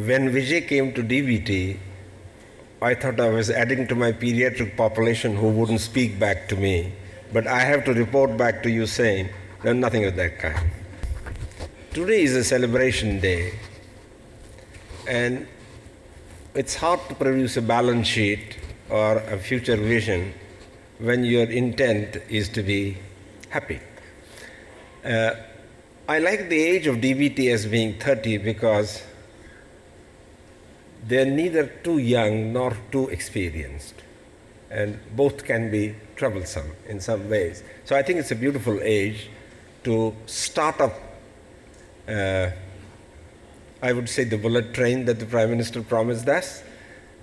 when Vijay came to DBT, I thought I was adding to my pediatric population who wouldn't speak back to me. But I have to report back to you saying, no, nothing of that kind. Today is a celebration day, and it's hard to produce a balance sheet or a future vision when your intent is to be happy. I like the age of DBT as being 30 because they're neither too young nor too experienced, and both can be troublesome in some ways. So I think it's a beautiful age to start up, I would say, the bullet train that the Prime Minister promised us.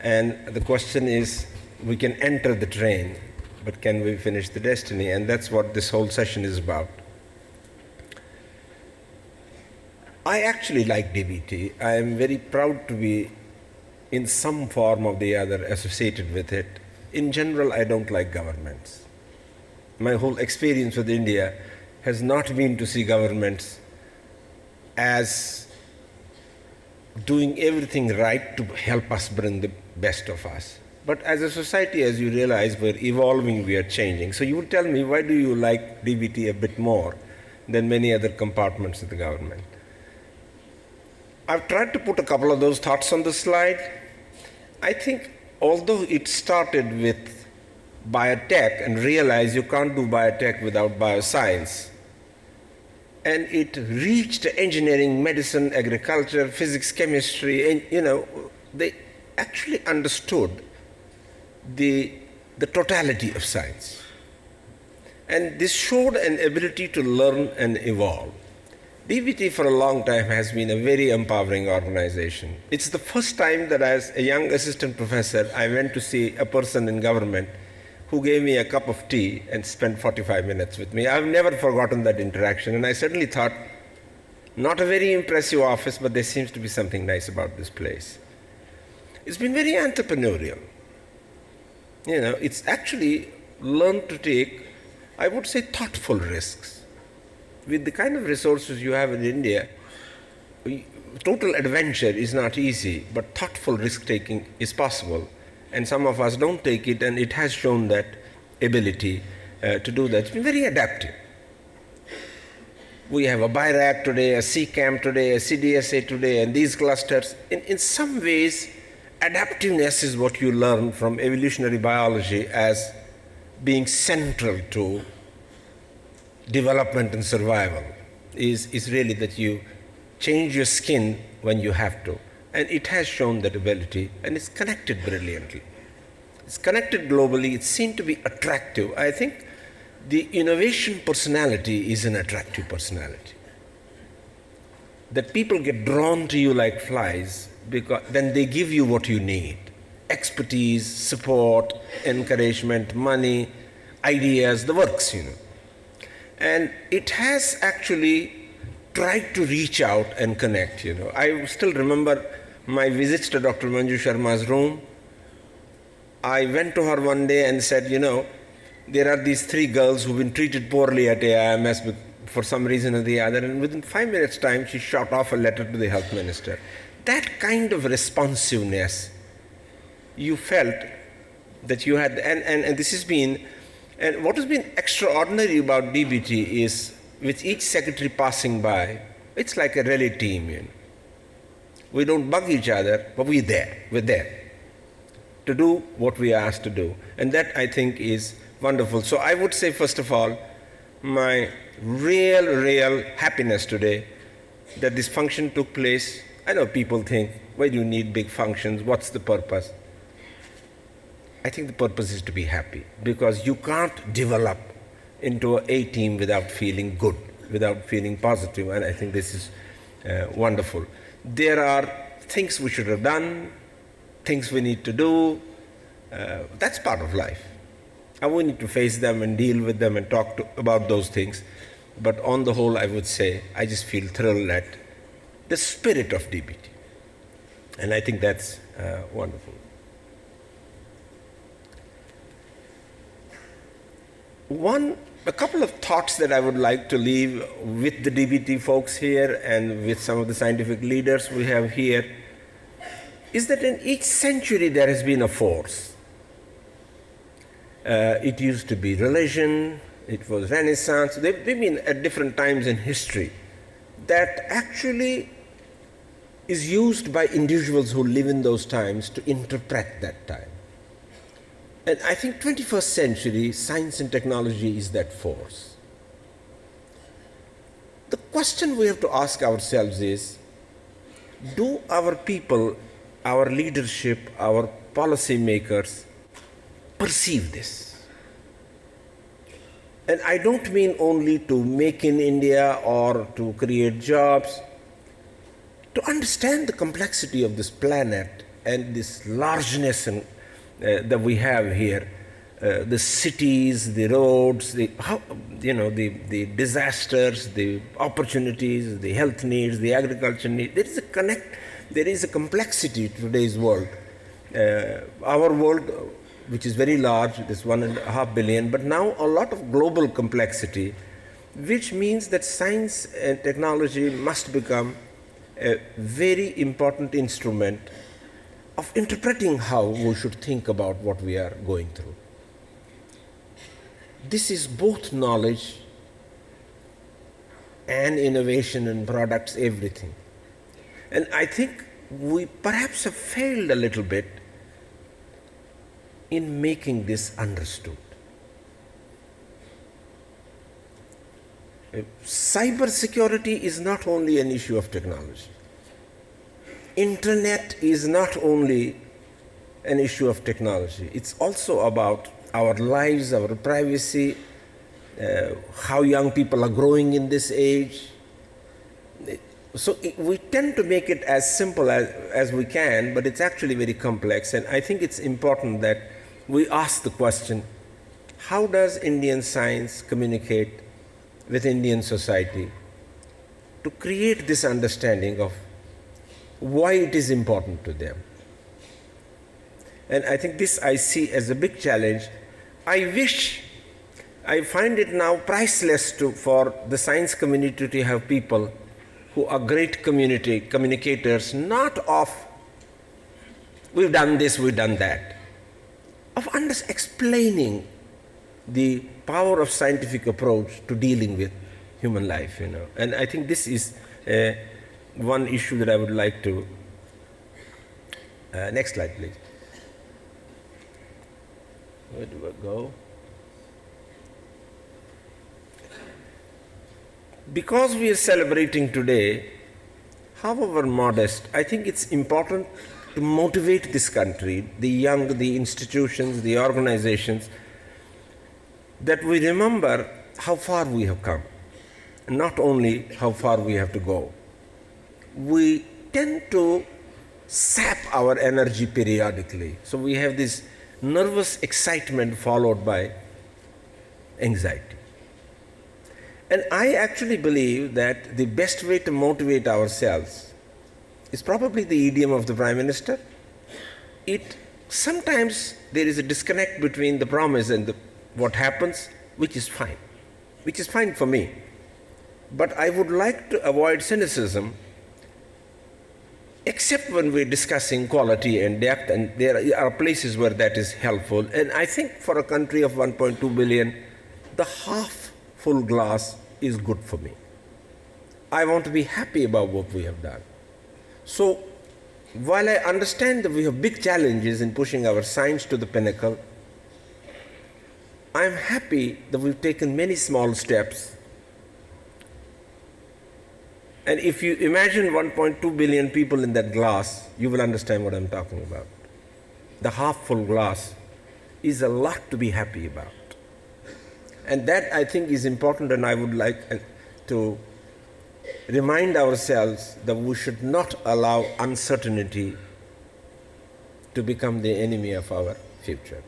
And the question is, we can enter the train, but can we finish the destiny? And that's what this whole session is about. I actually like DBT. I am very proud to be in some form or the other associated with it. In general, I don't like governments. My whole experience with India has not been to see governments as doing everything right to help us bring the best of us. But as a society, as you realize, we're evolving, we are changing. So you would tell me, why do you like DBT a bit more than many other compartments of the government? I've tried to put a couple of those thoughts on the slide. I think although it started with biotech and realized you can't do biotech without bioscience, and it reached engineering, medicine, agriculture, physics, chemistry, and they actually understood the totality of science. And this showed an ability to learn and evolve. DBT for a long time has been a very empowering organization. It's the first time that as a young assistant professor, I went to see a person in government who gave me a cup of tea and spent 45 minutes with me. I've never forgotten that interaction, and I certainly thought, not a very impressive office, but there seems to be something nice about this place. It's been very entrepreneurial. It's actually learned to take, I would say, thoughtful risks. With the kind of resources you have in India, total adventure is not easy, but thoughtful risk-taking is possible. And some of us don't take it, and it has shown that ability to do that. It's been very adaptive. We have a BIRAC today, a CCAM today, a CDSA today, and these clusters. In some ways, adaptiveness is what you learn from evolutionary biology as being central to development and survival, is really that you change your skin when you have to. And it has shown that ability, and it's connected brilliantly. It's connected globally. It's seen to be attractive. I think the innovation personality is an attractive personality. That people get drawn to you like flies, because then they give you what you need. Expertise, support, encouragement, money, ideas, the works, And it has actually tried to reach out and connect, I still remember my visits to Dr. Manju Sharma's room. I went to her one day and said, there are these 3 girls who've been treated poorly at AIMS for some reason or the other, and within 5 minutes' time, she shot off a letter to the health minister. That kind of responsiveness you felt that you had, and this has been. And what has been extraordinary about DBT is, with each secretary passing by, it's like a rally team. We don't bug each other, but we're there to do what we are asked to do. And that, I think, is wonderful. So I would say, first of all, my real happiness today that this function took place. I know people think, why do you need big functions? What's the purpose? I think the purpose is to be happy, because you can't develop into an A team without feeling good, without feeling positive, and I think this is wonderful. There are things we should have done, things we need to do. That's part of life. And we need to face them and deal with them and talk about those things. But on the whole, I would say, I just feel thrilled at the spirit of DBT. And I think that's wonderful. A couple of thoughts that I would like to leave with the DBT folks here and with some of the scientific leaders we have here. is that in each century there has been a force. It used to be religion, it was Renaissance, they've been at different times in history that actually is used by individuals who live in those times to interpret that time. And I think 21st century science and technology is that force. The question we have to ask ourselves is, do our people, our leadership, our policy makers perceive this? And I don't mean only to make in India or to create jobs, to understand the complexity of this planet and this largeness that we have here, the cities, the roads, the disasters, the opportunities, the health needs, the agriculture needs. There is a complexity to today's world. Our world, which is very large, this 1.5 billion, but now a lot of global complexity, which means that science and technology must become a very important instrument of interpreting how we should think about what we are going through. This is both knowledge and innovation and products, everything. And I think we perhaps have failed a little bit in making this understood. Cybersecurity is not only an issue of technology. Internet is not only an issue of technology. It's also about our lives, our privacy, how young people are growing in this age. So we tend to make it as simple as we can, but it's actually very complex. And I think it's important that we ask the question, how does Indian science communicate with Indian society to create this understanding of why it is important to them? And I think this I see as a big challenge. I find it now priceless for the science community to have people who are great communicators, not of, we've done this, we've done that, of explaining the power of scientific approach to dealing with human life, And I think this is one issue that I would like to, next slide please. Where do I go? Because we are celebrating today, however modest, I think it's important to motivate this country, the young, the institutions, the organizations, that we remember how far we have come, not only how far we have to go. We tend to sap our energy periodically. So we have this nervous excitement followed by anxiety. And I actually believe that the best way to motivate ourselves is probably the idiom of the Prime Minister. Sometimes there is a disconnect between the promise and what happens, which is fine for me. But I would like to avoid cynicism, except when we're discussing quality and depth, and there are places where that is helpful. And I think for a country of 1.2 billion, the half full glass is good for me. I want to be happy about what we have done. So while I understand that we have big challenges in pushing our science to the pinnacle, I'm happy that we've taken many small steps. And if you imagine 1.2 billion people in that glass, you will understand what I'm talking about. The half full glass is a lot to be happy about. And that, I think, is important, and I would like to remind ourselves that we should not allow uncertainty to become the enemy of our future.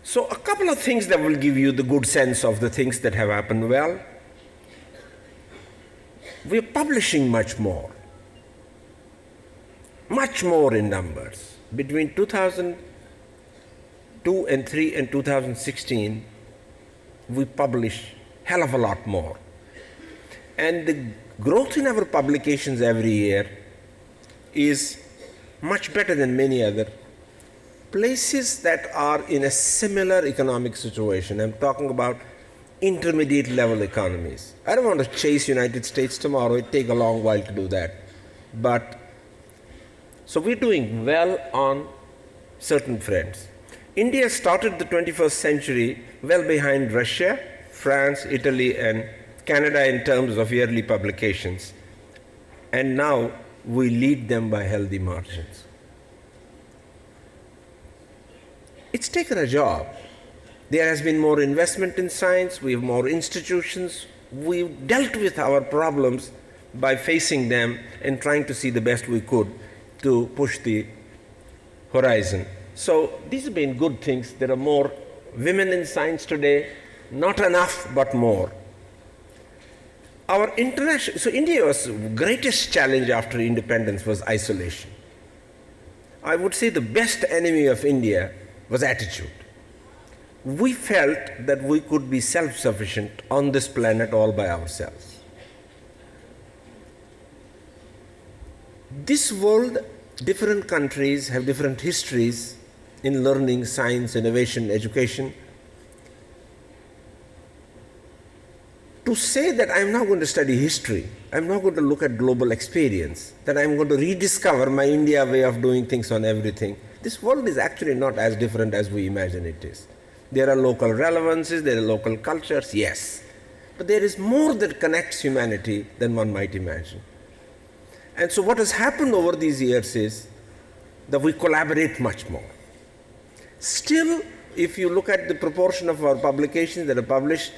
So a couple of things that will give you the good sense of the things that have happened well. We're publishing much more in numbers. Between 2002 and 3 and 2016, we publish hell of a lot more. And the growth in our publications every year is much better than many other places that are in a similar economic situation. I'm talking about intermediate level economies. I don't want to chase United States tomorrow. It take a long while to do that. But so we're doing well on certain fronts. India started the 21st century well behind Russia, France, Italy, and Canada in terms of yearly publications. And now we lead them by healthy margins. It's taken a job. There has been more investment in science, we have more institutions, we've dealt with our problems by facing them and trying to see the best we could to push the horizon. So these have been good things. There are more women in science today, not enough, but more. So India's greatest challenge after independence was isolation. I would say the best enemy of India was attitude. We felt that we could be self-sufficient on this planet all by ourselves. This world, different countries have different histories in learning, science, innovation, education. To say that I'm not going to study history, I'm not going to look at global experience, that I'm going to rediscover my India way of doing things on everything, this world is actually not as different as we imagine it is. There are local relevances, there are local cultures, yes. But there is more that connects humanity than one might imagine. And so what has happened over these years is that we collaborate much more. Still, if you look at the proportion of our publications that are published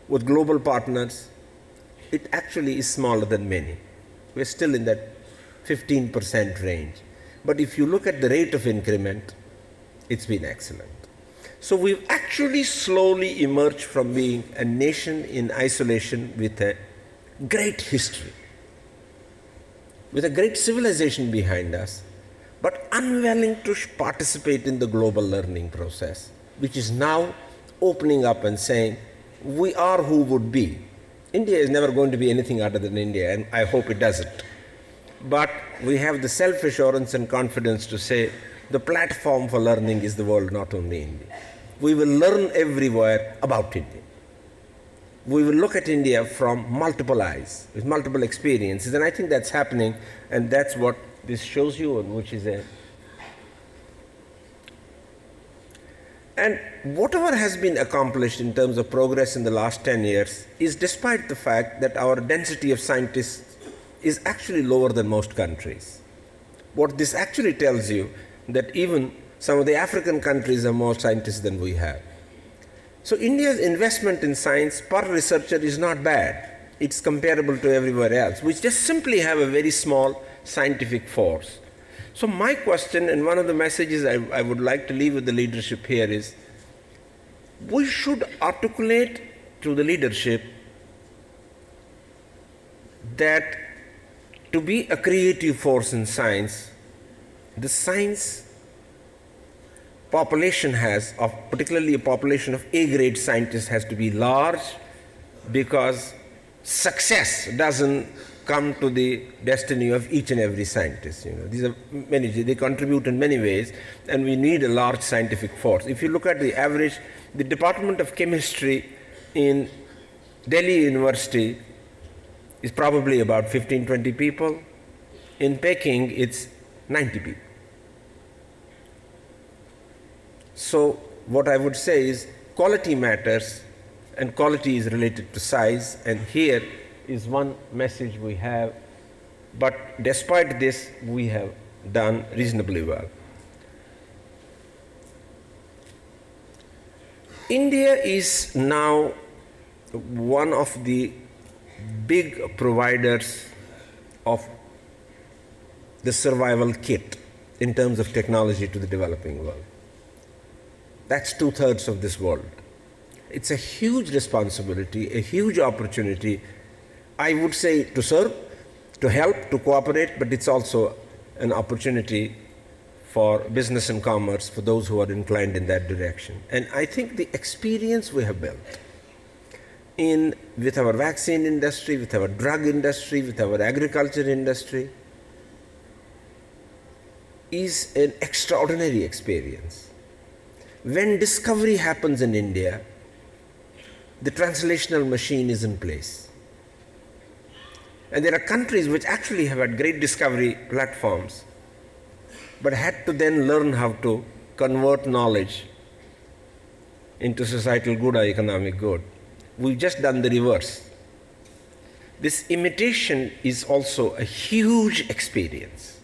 with global partners, it actually is smaller than many. We're still in that 15% range. But if you look at the rate of increment, it's been excellent. So we've actually slowly emerged from being a nation in isolation with a great history, with a great civilization behind us, but unwilling to participate in the global learning process, which is now opening up and saying, we are who would be. India is never going to be anything other than India, and I hope it doesn't. But we have the self-assurance and confidence to say the platform for learning is the world, not only India. We will learn everywhere about India. We will look at India from multiple eyes, with multiple experiences, and I think that's happening, and that's what this shows you, which is a... And whatever has been accomplished in terms of progress in the last 10 years is despite the fact that our density of scientists is actually lower than most countries. What this actually tells you that even some of the African countries have more scientists than we have. So India's investment in science per researcher is not bad. It's comparable to everywhere else. We just simply have a very small scientific force. So my question, and one of the messages I would like to leave with the leadership here is, we should articulate to the leadership that to be a creative force in science, the science population particularly a population of A-grade scientists has to be large, because success doesn't come to the destiny of each and every scientist. These are many, they contribute in many ways, and we need a large scientific force. If you look at the average, the Department of Chemistry in Delhi University is probably about 15-20 people. In Peking, it's 90 people. So what I would say is quality matters, and quality is related to size, and here is one message we have. But despite this, we have done reasonably well. India is now one of the big providers of the survival kit in terms of technology to the developing world. That's 2/3 of this world. It's a huge responsibility, a huge opportunity, I would say, to serve, to help, to cooperate, but it's also an opportunity for business and commerce, for those who are inclined in that direction. And I think the experience we have built, with our vaccine industry, with our drug industry, with our agriculture industry, is an extraordinary experience. When discovery happens in India, the translational machine is in place. And there are countries which actually have had great discovery platforms, but had to then learn how to convert knowledge into societal good or economic good. We've just done the reverse. This imitation is also a huge experience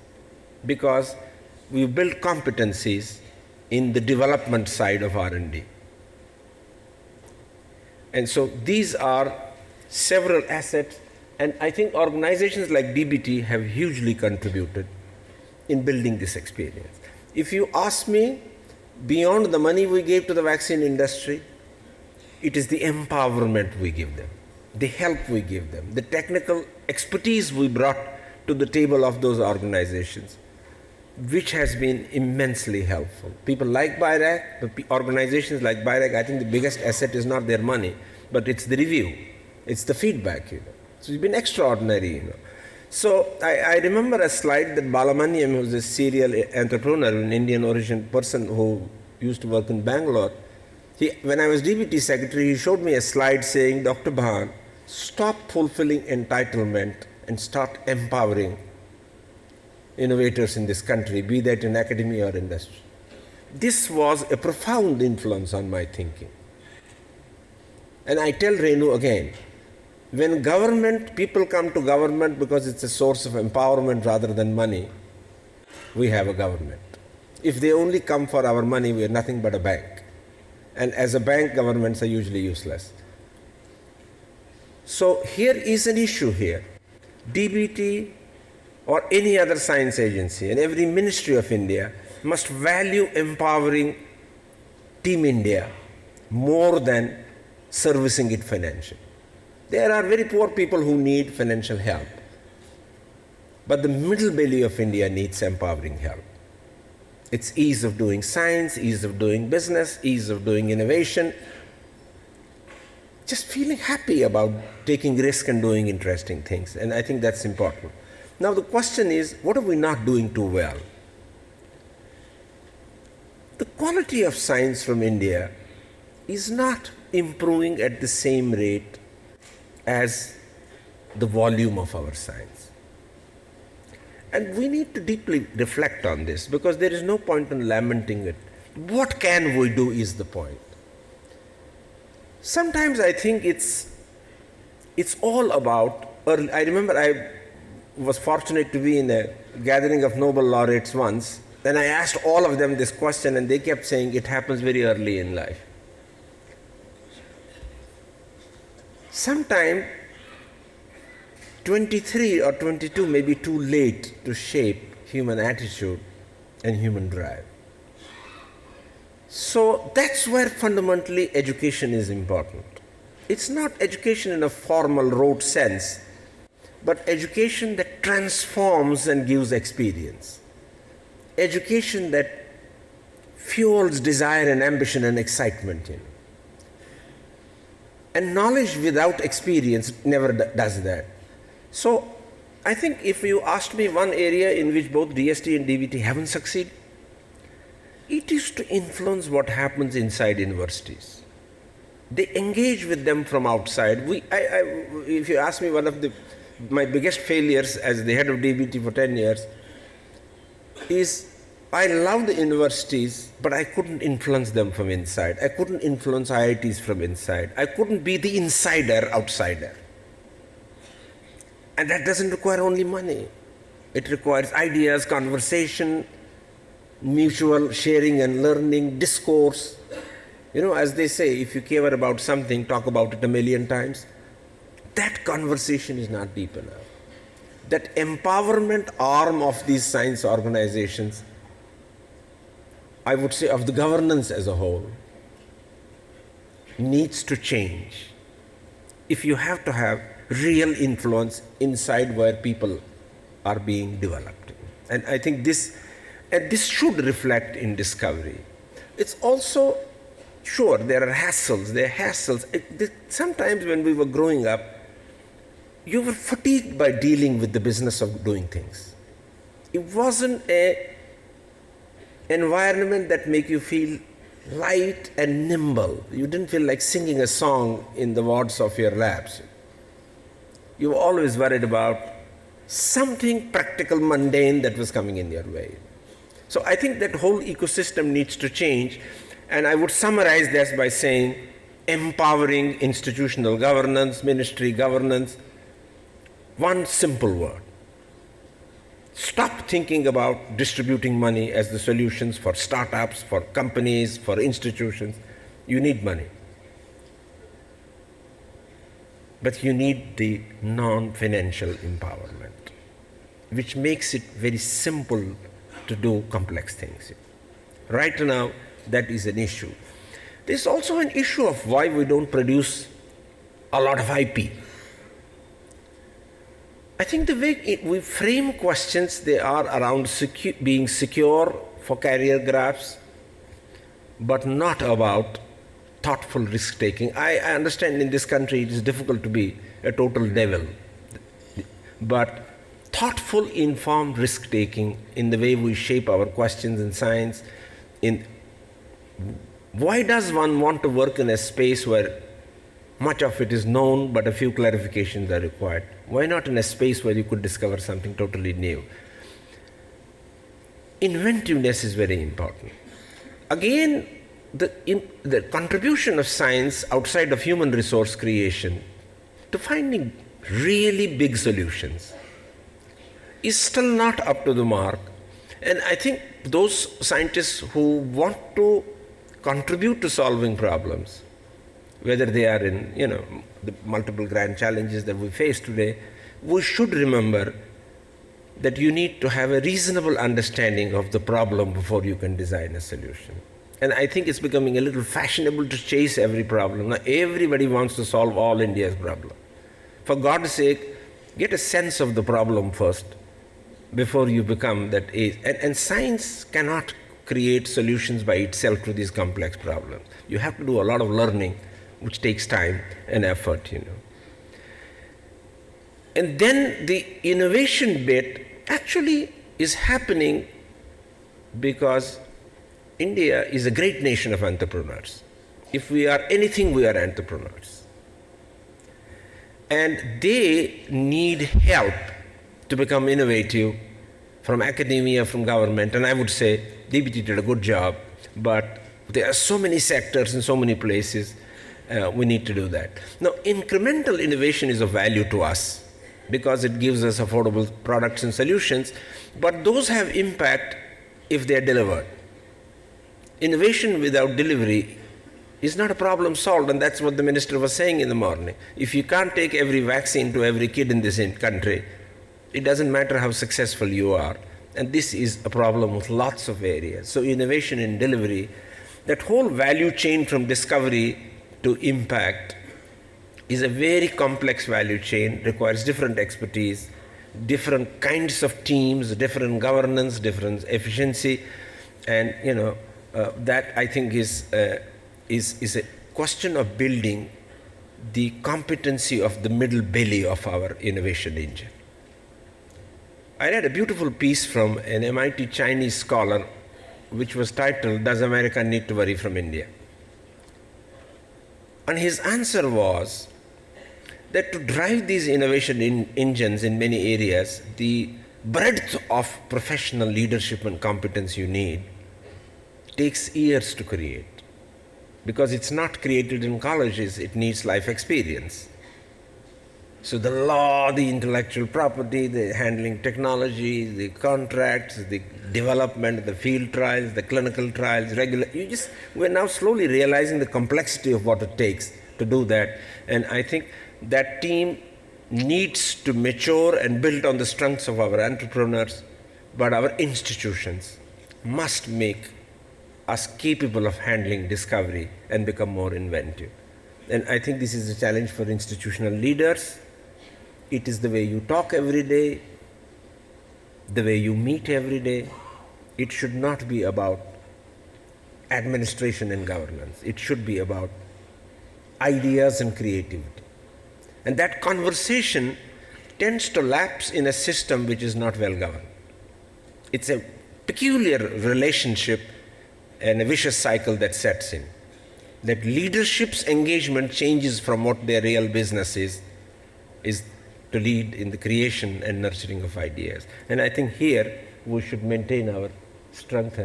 because we build competencies in the development side of R&D. And so these are several assets, and I think organizations like DBT have hugely contributed in building this experience. If you ask me, beyond the money we gave to the vaccine industry, it is the empowerment we give them, the help we give them, the technical expertise we brought to the table of those organizations, which has been immensely helpful. People like BIRAC, organizations like BIRAC, I think the biggest asset is not their money, but it's the review, it's the feedback. So it's been extraordinary. So I remember a slide that Balamaniam, who's a serial entrepreneur, an Indian origin person who used to work in Bangalore, when I was DBT secretary, he showed me a slide saying, Dr. Bhan, stop fulfilling entitlement and start empowering innovators in this country, be that in academia or industry. This was a profound influence on my thinking. And I tell Renu again, when people come to government because it's a source of empowerment rather than money, we have a government. If they only come for our money, we are nothing but a bank. And as a bank, governments are usually useless. So here is an issue here. DBT or any other science agency and every ministry of India must value empowering Team India more than servicing it financially. There are very poor people who need financial help, but the middle belly of India needs empowering help. It's ease of doing science, ease of doing business, ease of doing innovation, just feeling happy about taking risk and doing interesting things, and I think that's important. Now the question is, what are we not doing too well? The quality of science from India is not improving at the same rate as the volume of our science. And we need to deeply reflect on this because there is no point in lamenting it. What can we do is the point. Sometimes I think it's all about, I remember I was fortunate to be in a gathering of Nobel laureates once, and I asked all of them this question and they kept saying it happens very early in life. Sometime 23 or 22 may be too late to shape human attitude and human drive. So that's where fundamentally education is important. It's not education in a formal rote sense, but education that transforms and gives experience. Education that fuels desire and ambition and excitement in. And knowledge without experience never does that. So I think if you asked me one area in which both DST and DBT haven't succeeded, it is to influence what happens inside universities. They engage with them from outside. If you ask me, one of my biggest failures as the head of DBT for 10 years is I love the universities, but I couldn't influence them from inside. I couldn't influence IITs from inside. I couldn't be the insider outsider. And that doesn't require only money. It requires ideas, conversation, mutual sharing and learning, discourse. As they say, if you care about something, talk about it a million times. That conversation is not deep enough. That empowerment arm of these science organizations, I would say of the governance as a whole, needs to change. If you have to have real influence inside where people are being developed. And I think this should reflect in discovery. It's also Sure, there are hassles. There are hassles. Sometimes when we were growing up, you were fatigued by dealing with the business of doing things. It wasn't a environment that make you feel light and nimble. You didn't feel like singing a song in the wards of your labs. You were always worried about something practical, mundane that was coming in your way. So I think that whole ecosystem needs to change, and I would summarize this by saying empowering institutional governance, ministry governance. One simple word. Stop thinking about distributing money as the solutions for startups, for companies, for institutions. You need money. But you need the non-financial empowerment, which makes it very simple to do complex things. Right now, that is an issue. There's also an issue of why we don't produce a lot of IP. I think the way we frame questions, they are around being secure for career graphs, but not about thoughtful risk-taking. I understand in this country it is difficult to be a total devil, but thoughtful, informed risk-taking in the way we shape our questions in science. Why does one want to work in a space where much of it is known but a few clarifications are required? Why not in a space where you could discover something totally new? Inventiveness is very important. Again, the contribution of science outside of human resource creation to finding really big solutions is still not up to the mark. And I think those scientists who want to contribute to solving problems, whether they are in, the multiple grand challenges that we face today, we should remember that you need to have a reasonable understanding of the problem before you can design a solution. And I think it's becoming a little fashionable to chase every problem. Now everybody wants to solve all India's problem. For God's sake, get a sense of the problem first before you become that age. And science cannot create solutions by itself to these complex problems. You have to do a lot of learning, which takes time and effort, And then the innovation bit actually is happening because India is a great nation of entrepreneurs. If we are anything, we are entrepreneurs. And they need help to become innovative from academia, from government. And I would say DBT did a good job, but there are so many sectors in so many places. We need to do that. Now, incremental innovation is of value to us because it gives us affordable products and solutions, but those have impact if they are delivered. Innovation without delivery is not a problem solved, and that's what the minister was saying in the morning. If you can't take every vaccine to every kid in this country, it doesn't matter how successful you are. And this is a problem with lots of areas. So innovation in delivery, that whole value chain from discovery to impact is a very complex value chain, requires different expertise, different kinds of teams, different governance, different efficiency, and that I think is a question of building the competency of the middle belly of our innovation engine. I read a beautiful piece from an MIT Chinese scholar which was titled, "Does America Need to Worry from India?" And his answer was that to drive these innovation engines in many areas, the breadth of professional leadership and competence you need takes years to create. Because it's not created in colleges, it needs life experience. So the law, the intellectual property, the handling technology, the contracts, the development, the field trials, the clinical trials, we're now slowly realizing the complexity of what it takes to do that. And I think that team needs to mature and build on the strengths of our entrepreneurs, but our institutions must make us capable of handling discovery and become more inventive. And I think this is a challenge for institutional leaders. It is the way you talk every day, the way you meet every day. It should not be about administration and governance. It should be about ideas and creativity. And that conversation tends to lapse in a system which is not well governed. It's a peculiar relationship and a vicious cycle that sets in. That leadership's engagement changes from what their real business is to lead in the creation and nurturing of ideas. And I think here we should maintain our strength.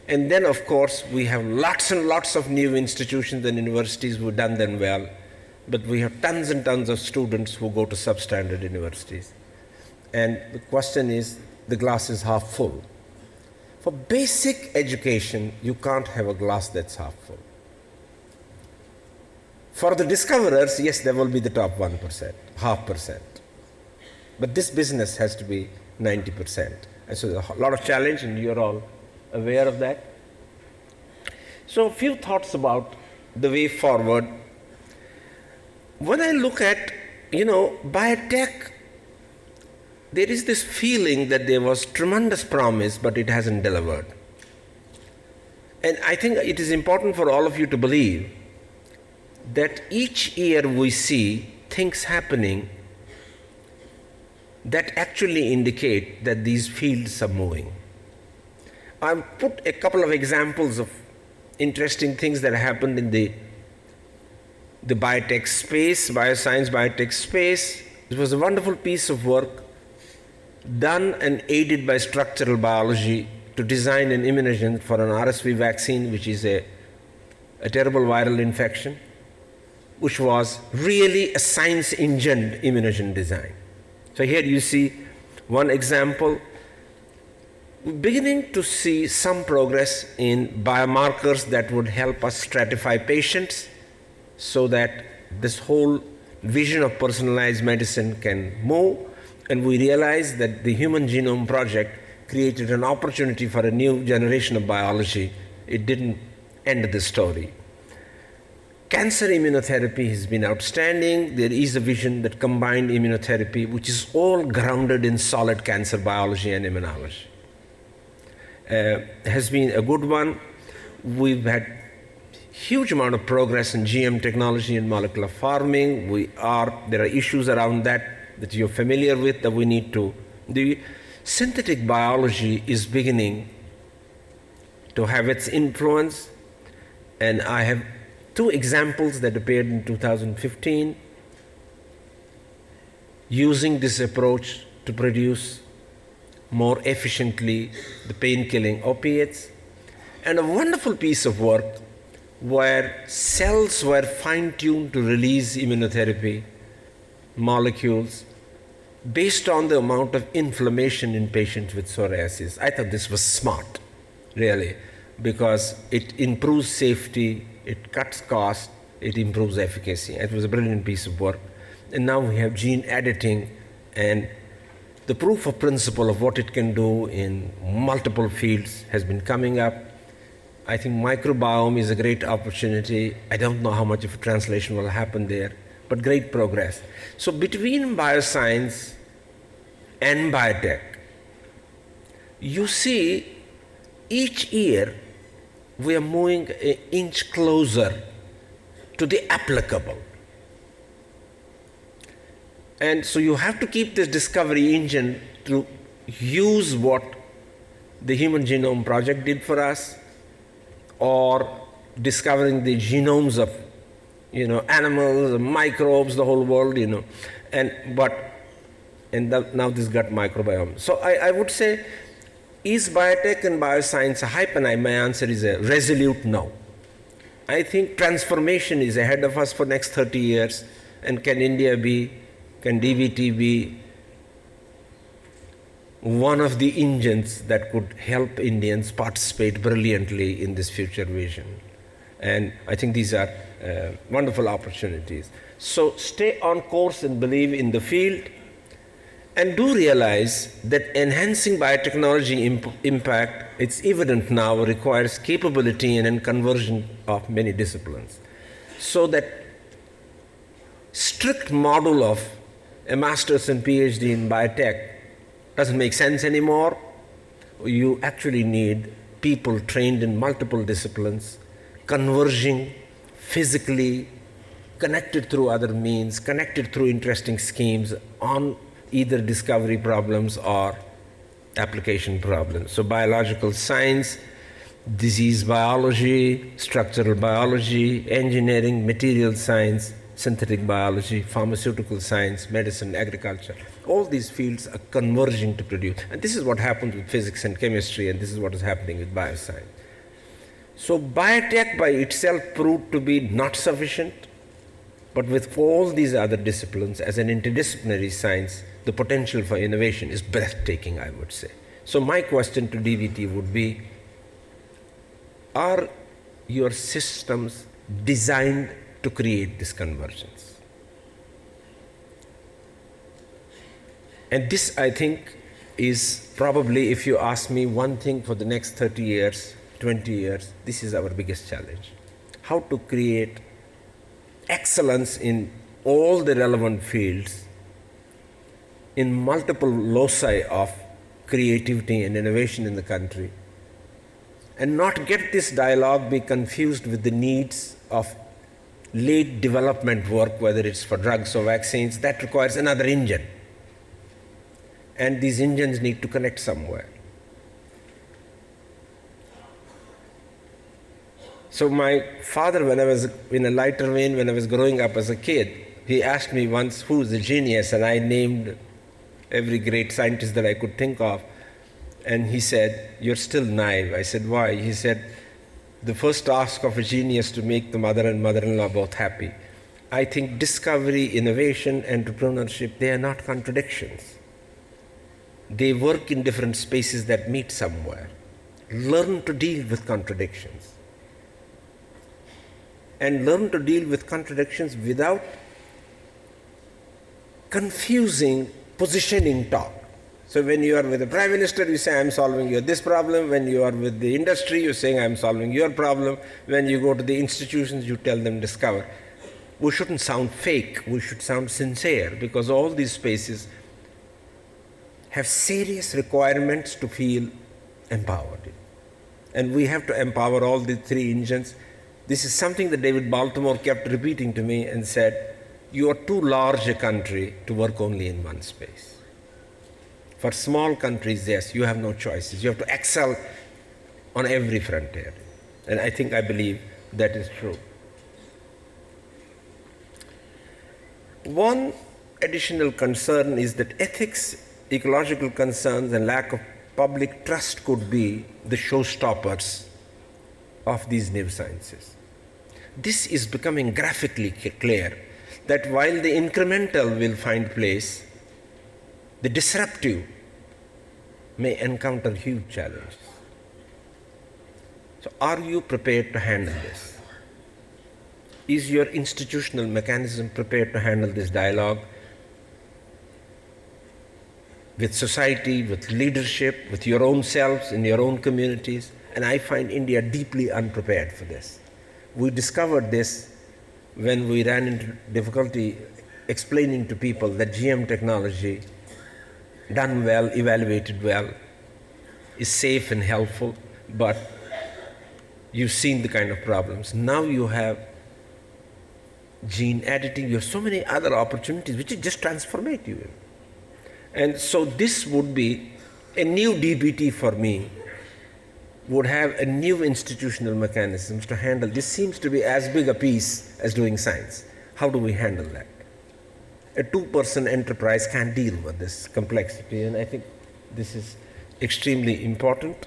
And then, of course, we have lots and lots of new institutions and universities who have done them well, but we have tons and tons of students who go to substandard universities. And the question is, the glass is half full. For basic education, you can't have a glass that's half full. For the discoverers, yes, there will be the top 1%, 0.5%. But this business has to be 90%. And so there's a lot of challenge, and you're all aware of that. So a few thoughts about the way forward. When I look at, biotech, there is this feeling that there was tremendous promise, but it hasn't delivered. And I think it is important for all of you to believe that each year we see things happening that actually indicate that these fields are moving. I've put a couple of examples of interesting things that happened in the biotech space, bioscience biotech space. It was a wonderful piece of work done and aided by structural biology to design an immunogen for an RSV vaccine, which is a terrible viral infection, which was really a science-engined immunogen design. So here you see one example. We're beginning to see some progress in biomarkers that would help us stratify patients so that this whole vision of personalized medicine can move. And we realize that the Human Genome Project created an opportunity for a new generation of biology. It didn't end the story. Cancer immunotherapy has been outstanding. There is a vision that combined immunotherapy, which is all grounded in solid cancer biology and immunology, has been a good one. We've had huge amount of progress in GM technology and molecular farming. There are issues around that you're familiar with that we need to. The synthetic biology is beginning to have its influence, and I have two examples that appeared in 2015 using this approach to produce more efficiently the pain-killing opiates, and a wonderful piece of work where cells were fine-tuned to release immunotherapy molecules based on the amount of inflammation in patients with psoriasis. I thought this was smart, really, because it improves safety, it cuts cost, it improves efficacy. It was a brilliant piece of work. And now we have gene editing, and the proof of principle of what it can do in multiple fields has been coming up. I think microbiome is a great opportunity. I don't know how much of a translation will happen there, but great progress. So between bioscience and biotech, you see each year we are moving an inch closer to the applicable. And so you have to keep this discovery engine to use what the Human Genome Project did for us, or discovering the genomes of animals, microbes, the whole world, now this gut microbiome. So I would say, is biotech and bioscience a hype? And my answer is a resolute no. I think transformation is ahead of us for next 30 years. And can DBT be one of the engines that could help Indians participate brilliantly in this future vision? And I think these are wonderful opportunities. So stay on course and believe in the field. And do realize that enhancing biotechnology impact, it's evident now, requires capability and conversion of many disciplines. So that strict model of a master's and PhD in biotech doesn't make sense anymore. You actually need people trained in multiple disciplines, converging physically, connected through other means, connected through interesting schemes on either discovery problems or application problems. So biological science, disease biology, structural biology, engineering, material science, synthetic biology, pharmaceutical science, medicine, agriculture, all these fields are converging to produce. And this is what happens with physics and chemistry, and this is what is happening with bioscience. So biotech by itself proved to be not sufficient, but with all these other disciplines as an interdisciplinary science, the potential for innovation is breathtaking, I would say. So my question to DBT would be, are your systems designed to create this convergence? And this, I think, is probably, if you ask me one thing for the next 30 years, 20 years, this is our biggest challenge. How to create excellence in all the relevant fields, in multiple loci of creativity and innovation in the country, and not get this dialogue be confused with the needs of late development work, whether it's for drugs or vaccines. That requires another engine. And these engines need to connect somewhere. So my father, when I was in a lighter vein, when I was growing up as a kid, he asked me once, who's a genius? And I named every great scientist that I could think of. And he said, you're still naive. I said, why? He said, the first task of a genius to make the mother and mother-in-law both happy. I think discovery, innovation, entrepreneurship, they are not contradictions. They work in different spaces that meet somewhere. Learn to deal with contradictions. And learn to deal with contradictions without confusing positioning talk. So when you are with the Prime Minister, you say, I'm solving your this problem. When you are with the industry, you're saying, I'm solving your problem. When you go to the institutions, you tell them discover. We shouldn't sound fake. We should sound sincere, because all these spaces have serious requirements to feel empowered. And we have to empower all the three engines. This is something that David Baltimore kept repeating to me and said, you are too large a country to work only in one space. For small countries, yes, you have no choices. You have to excel on every frontier. And I believe that is true. One additional concern is that ethics, ecological concerns, and lack of public trust could be the showstoppers of these new sciences. This is becoming graphically clear that while the incremental will find place, the disruptive may encounter huge challenges. So are you prepared to handle this? Is your institutional mechanism prepared to handle this dialogue with society, with leadership, with your own selves, in your own communities? And I find India deeply unprepared for this. We discovered this when we ran into difficulty explaining to people that GM technology, done well, evaluated well, is safe and helpful, but you've seen the kind of problems. Now you have gene editing, you have so many other opportunities which is just transformative. And so this would be a new DBT for me, would have a new institutional mechanisms to handle. This seems to be as big a piece as doing science. How do we handle that? A two-person enterprise can't deal with this complexity, and I think this is extremely important.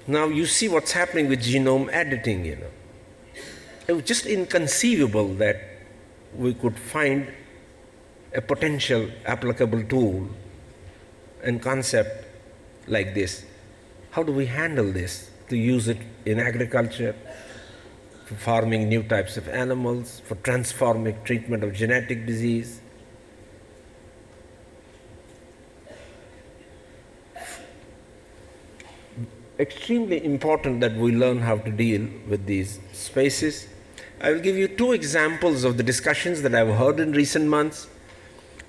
Now you see what's happening with genome editing, It was just inconceivable that we could find a potential applicable tool and concept like this. How do we handle this? To use it in agriculture, for farming new types of animals, for transforming treatment of genetic disease. Extremely important that we learn how to deal with these spaces. I will give you two examples of the discussions that I've heard in recent months.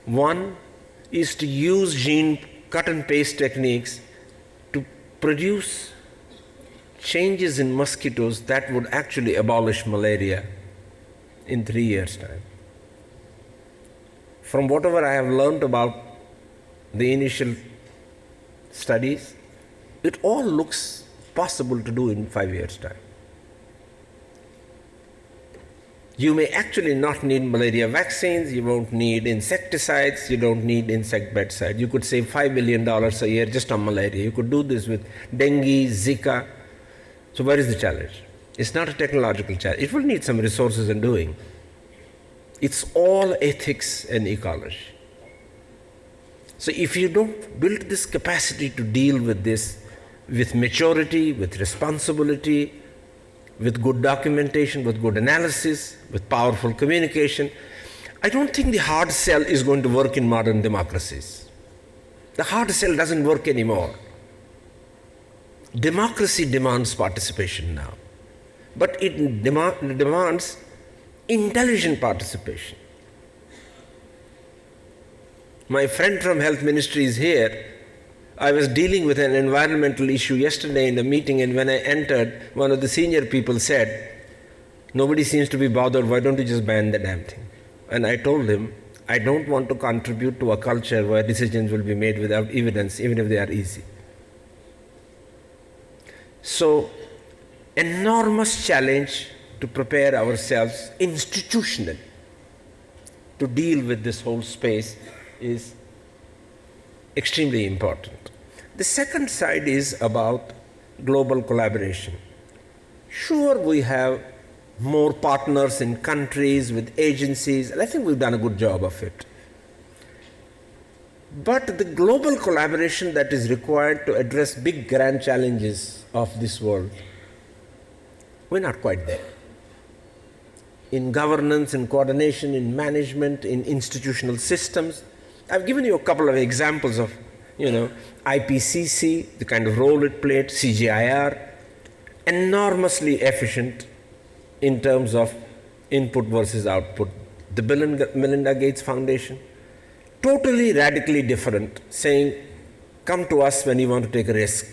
One is to use gene cut and paste techniques to produce changes in mosquitoes that would actually abolish malaria in 3 years' time. From whatever I have learned about the initial studies, it all looks possible to do in 5 years' time. You may actually not need malaria vaccines, you won't need insecticides, you don't need insect bedcide. You could save $5 billion a year just on malaria. You could do this with dengue, Zika. So where is the challenge? It's not a technological challenge. It will need some resources in doing. It's all ethics and ecology. So if you don't build this capacity to deal with this with maturity, with responsibility, with good documentation, with good analysis, with powerful communication, I don't think the hard sell is going to work in modern democracies. The hard sell doesn't work anymore. Democracy demands participation now, but it demands intelligent participation. My friend from Health Ministry is here. I was dealing with an environmental issue yesterday in a meeting, and when I entered, one of the senior people said, "Nobody seems to be bothered, why don't you just ban the damn thing?" And I told him, I don't want to contribute to a culture where decisions will be made without evidence, even if they are easy. So, enormous challenge to prepare ourselves institutionally to deal with this whole space is extremely important. The second side is about global collaboration. Sure, we have more partners in countries with agencies, and I think we've done a good job of it. But the global collaboration that is required to address big grand challenges of this world, we're not quite there. In governance, in coordination, in management, in institutional systems. I've given you a couple of examples of, IPCC, the kind of role it played, CGIR, enormously efficient in terms of input versus output. The Bill and Melinda Gates Foundation, totally radically different, saying, come to us when you want to take a risk.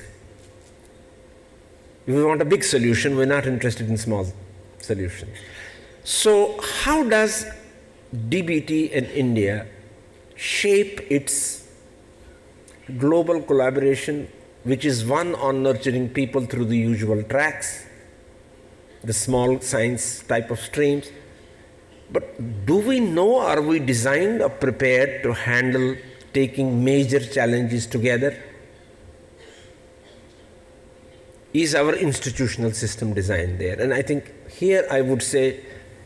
If we want a big solution, we're not interested in small solutions. So how does DBT in India shape its global collaboration, which is one on nurturing people through the usual tracks, the small science type of streams? But do we know, are we designed or prepared to handle taking major challenges together? Is our institutional system designed there? And I think here I would say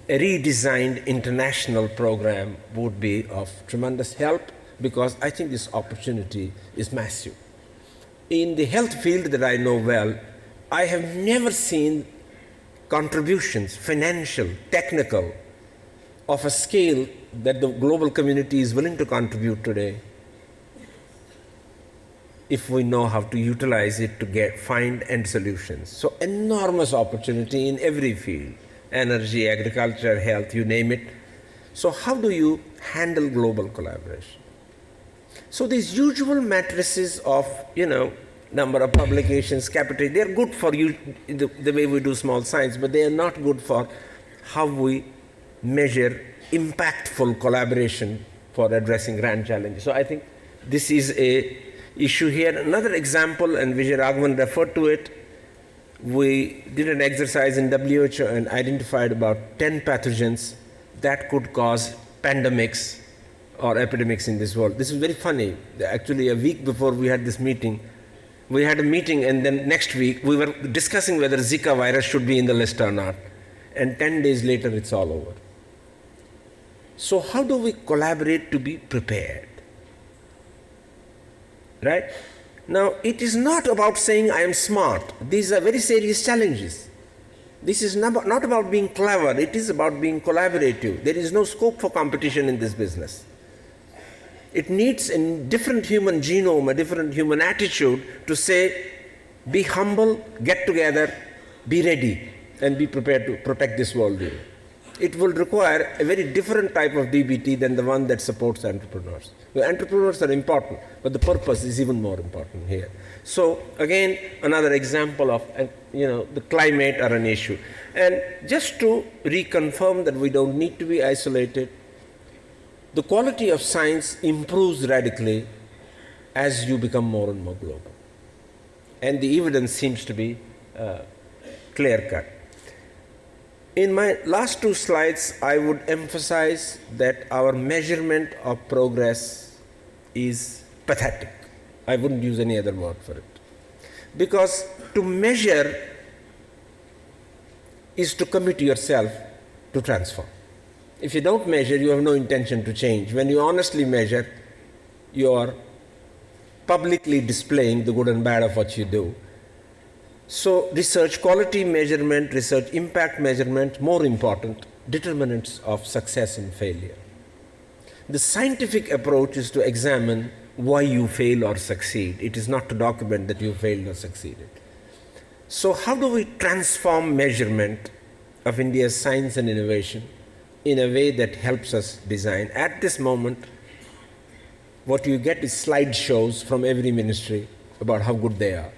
a redesigned international program would be of tremendous help, because I think this opportunity is massive. In the health field that I know well, I have never seen contributions, financial, technical, of a scale that the global community is willing to contribute today, if we know how to utilize it to find end solutions. So enormous opportunity in every field, energy, agriculture, health, you name it. So how do you handle global collaboration? So these usual matrices of, number of publications, capital, they're good for you, the way we do small science, but they are not good for how we measure impactful collaboration for addressing grand challenges. So I think this is a issue here. Another example, and Vijay Raghavan referred to it, we did an exercise in WHO and identified about 10 pathogens that could cause pandemics or epidemics in this world. This is very funny. Actually, a week before we had this meeting, we had a meeting, and then next week we were discussing whether Zika virus should be in the list or not. And 10 days later, it's all over. So how do we collaborate to be prepared? Right? Now, it is not about saying I am smart. These are very serious challenges. This is not about being clever. It is about being collaborative. There is no scope for competition in this business. It needs a different human genome, a different human attitude to say, be humble, get together, be ready, and be prepared to protect this world. it will require a very different type of DBT than the one that supports entrepreneurs. The entrepreneurs are important, but the purpose is even more important here. So again, another example of the climate are an issue. And just to reconfirm that we don't need to be isolated, the quality of science improves radically as you become more and more global. And the evidence seems to be clear-cut. In my last two slides, I would emphasize that our measurement of progress is pathetic. I wouldn't use any other word for it. Because to measure is to commit yourself to transform. If you don't measure, you have no intention to change. When you honestly measure, you are publicly displaying the good and bad of what you do. So research quality measurement, research impact measurement, more important, determinants of success and failure. The scientific approach is to examine why you fail or succeed. It is not to document that you failed or succeeded. So how do we transform measurement of India's science and innovation in a way that helps us design? At this moment, what you get is slideshows from every ministry about how good they are.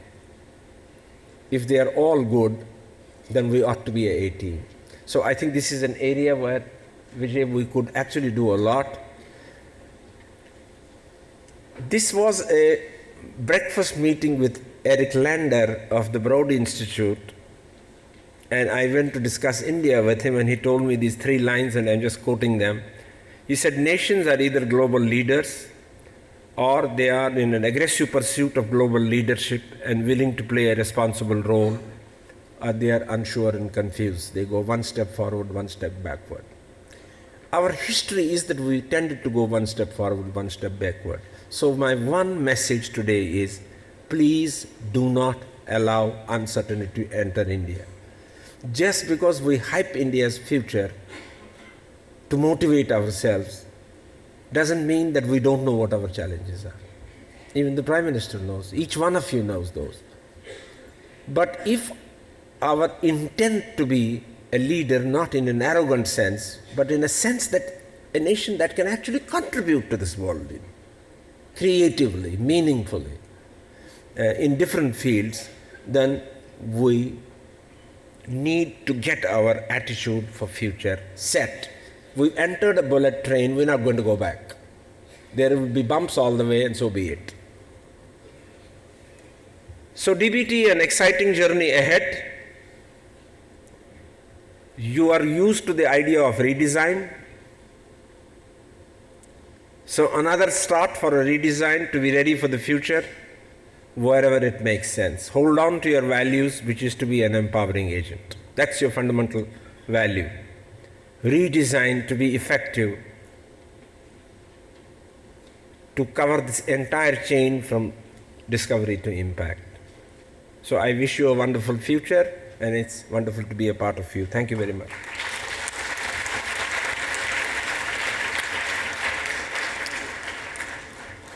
If they are all good, then we ought to be a team. So I think this is an area where Vijay, we could actually do a lot. This was a breakfast meeting with Eric Lander of the Broad Institute, and I went to discuss India with him, and he told me these 3 lines, and I'm just quoting them. He said, nations are either global leaders or they are in an aggressive pursuit of global leadership and willing to play a responsible role, or they are unsure and confused. They go one step forward, one step backward. Our history is that we tended to go one step forward, one step backward. So my one message today is, please do not allow uncertainty to enter India. Just because we hype India's future to motivate ourselves doesn't mean that we don't know what our challenges are. Even the Prime Minister knows. Each one of you knows those. But if our intent to be a leader, not in an arrogant sense, but in a sense that a nation that can actually contribute to this world creatively, meaningfully, in different fields, then we need to get our attitude for future set. We've entered a bullet train, we're not going to go back. There will be bumps all the way, and so be it. So DBT, an exciting journey ahead. You are used to the idea of redesign. So another start for a redesign to be ready for the future, wherever it makes sense. Hold on to your values, which is to be an empowering agent. That's your fundamental value. Redesign to be effective, to cover this entire chain from discovery to impact. So I wish you a wonderful future, and it's wonderful to be a part of you. Thank you very much.